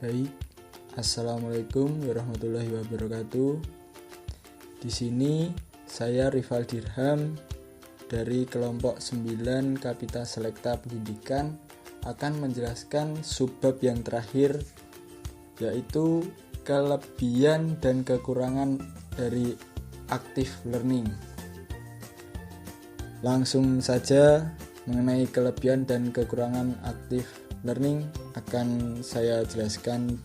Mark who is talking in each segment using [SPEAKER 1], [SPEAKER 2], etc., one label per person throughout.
[SPEAKER 1] Baik, Assalamualaikum warahmatullahi wabarakatuh. Di sini saya Rival Dirham dari kelompok 9 Kapita Selekta Pendidikan akan menjelaskan subbab yang terakhir, yaitu kelebihan dan kekurangan dari active learning. Langsung saja mengenai kelebihan dan kekurangan active learning akan saya jelaskan.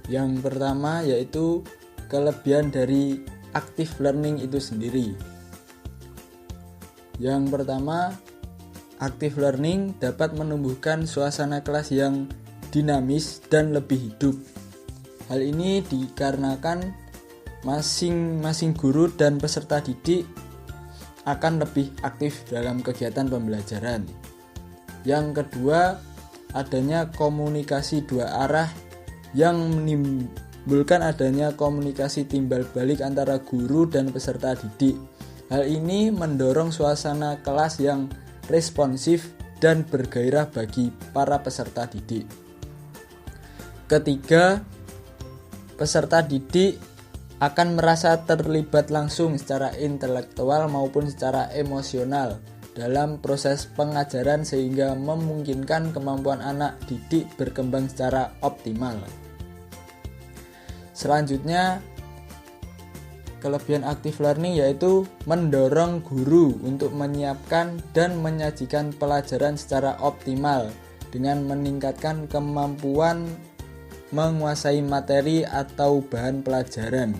[SPEAKER 1] Yang pertama yaitu kelebihan dari active learning itu sendiri. Yang pertama, active learning dapat menumbuhkan suasana kelas yang dinamis dan lebih hidup. Hal ini dikarenakan masing-masing guru dan peserta didik akan lebih aktif dalam kegiatan pembelajaran. Yang kedua, adanya komunikasi dua arah yang menimbulkan adanya komunikasi timbal balik antara guru dan peserta didik. Hal ini mendorong suasana kelas yang responsif dan bergairah bagi para peserta didik. Ketiga, peserta didik akan merasa terlibat langsung secara intelektual maupun secara emosional dalam proses pengajaran sehingga memungkinkan kemampuan anak didik berkembang secara optimal. Selanjutnya, kelebihan active learning yaitu mendorong guru untuk menyiapkan dan menyajikan pelajaran secara optimal dengan meningkatkan kemampuan menguasai materi atau bahan pelajaran,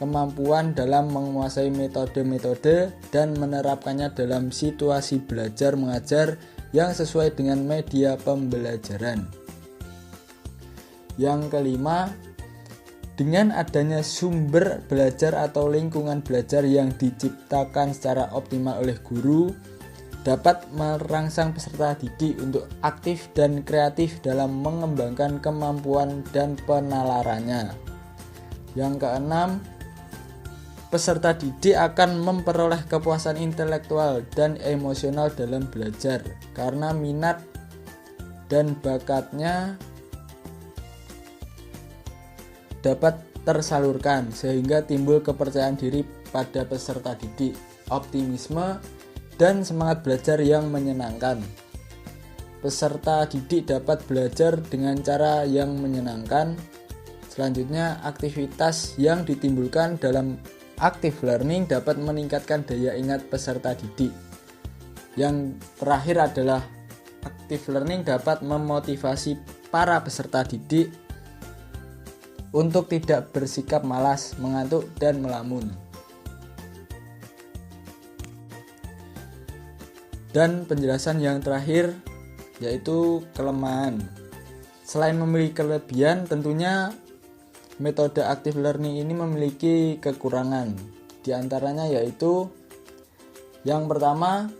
[SPEAKER 1] kemampuan dalam menguasai metode-metode dan menerapkannya dalam situasi belajar mengajar yang sesuai dengan media pembelajaran. Yang kelima, dengan adanya sumber belajar atau lingkungan belajar yang diciptakan secara optimal oleh guru, dapat merangsang peserta didik untuk aktif dan kreatif dalam mengembangkan kemampuan dan penalarannya. Yang keenam, peserta didik akan memperoleh kepuasan intelektual dan emosional dalam belajar karena minat dan bakatnya dapat tersalurkan sehingga timbul kepercayaan diri pada peserta didik, optimisme, dan semangat belajar yang menyenangkan. Peserta didik dapat belajar dengan cara yang menyenangkan. Selanjutnya, aktivitas yang ditimbulkan dalam active learning dapat meningkatkan daya ingat peserta didik. Yang terakhir adalah active learning dapat memotivasi para peserta didik untuk tidak bersikap malas, mengantuk, dan melamun. Dan penjelasan yang terakhir yaitu kelemahan. Selain memiliki kelebihan, tentunya metode active learning ini memiliki kekurangan. Di antaranya yaitu yang pertama,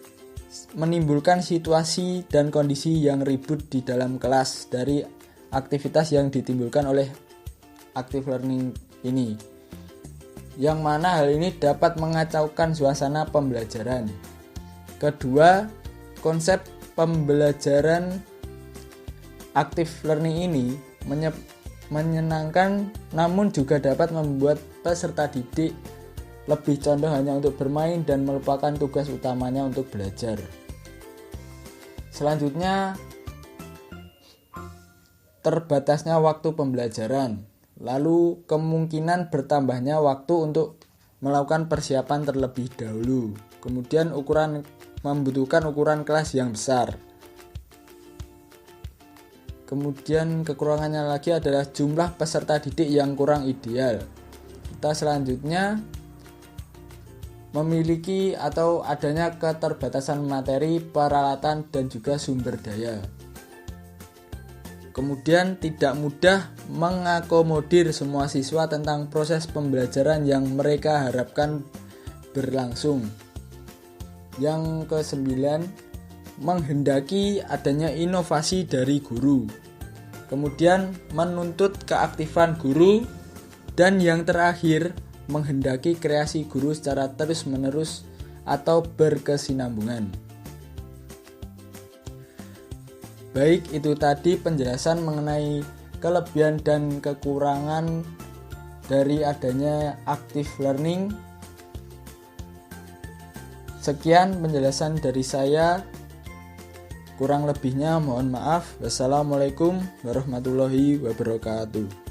[SPEAKER 1] menimbulkan situasi dan kondisi yang ribut di dalam kelas dari aktivitas yang ditimbulkan oleh active learning ini, yang mana hal ini dapat mengacaukan suasana pembelajaran. Kedua, konsep pembelajaran active learning ini menyenangkan namun juga dapat membuat peserta didik lebih condong hanya untuk bermain dan melupakan tugas utamanya untuk belajar. Selanjutnya, terbatasnya waktu pembelajaran, lalu kemungkinan bertambahnya waktu untuk melakukan persiapan terlebih dahulu. Kemudian membutuhkan ukuran kelas yang besar. Kemudian kekurangannya lagi adalah jumlah peserta didik yang kurang ideal. Kita selanjutnya memiliki atau adanya keterbatasan materi, peralatan, dan juga sumber daya. Kemudian tidak mudah mengakomodir semua siswa tentang proses pembelajaran yang mereka harapkan berlangsung. Yang kesembilan, menghendaki adanya inovasi dari guru. Kemudian menuntut keaktifan guru. Dan yang terakhir, menghendaki kreasi guru secara terus-menerus atau berkesinambungan. Baik, itu tadi penjelasan mengenai kelebihan dan kekurangan dari adanya active learning. Sekian penjelasan dari saya. Kurang lebihnya mohon maaf. Wassalamualaikum warahmatullahi wabarakatuh.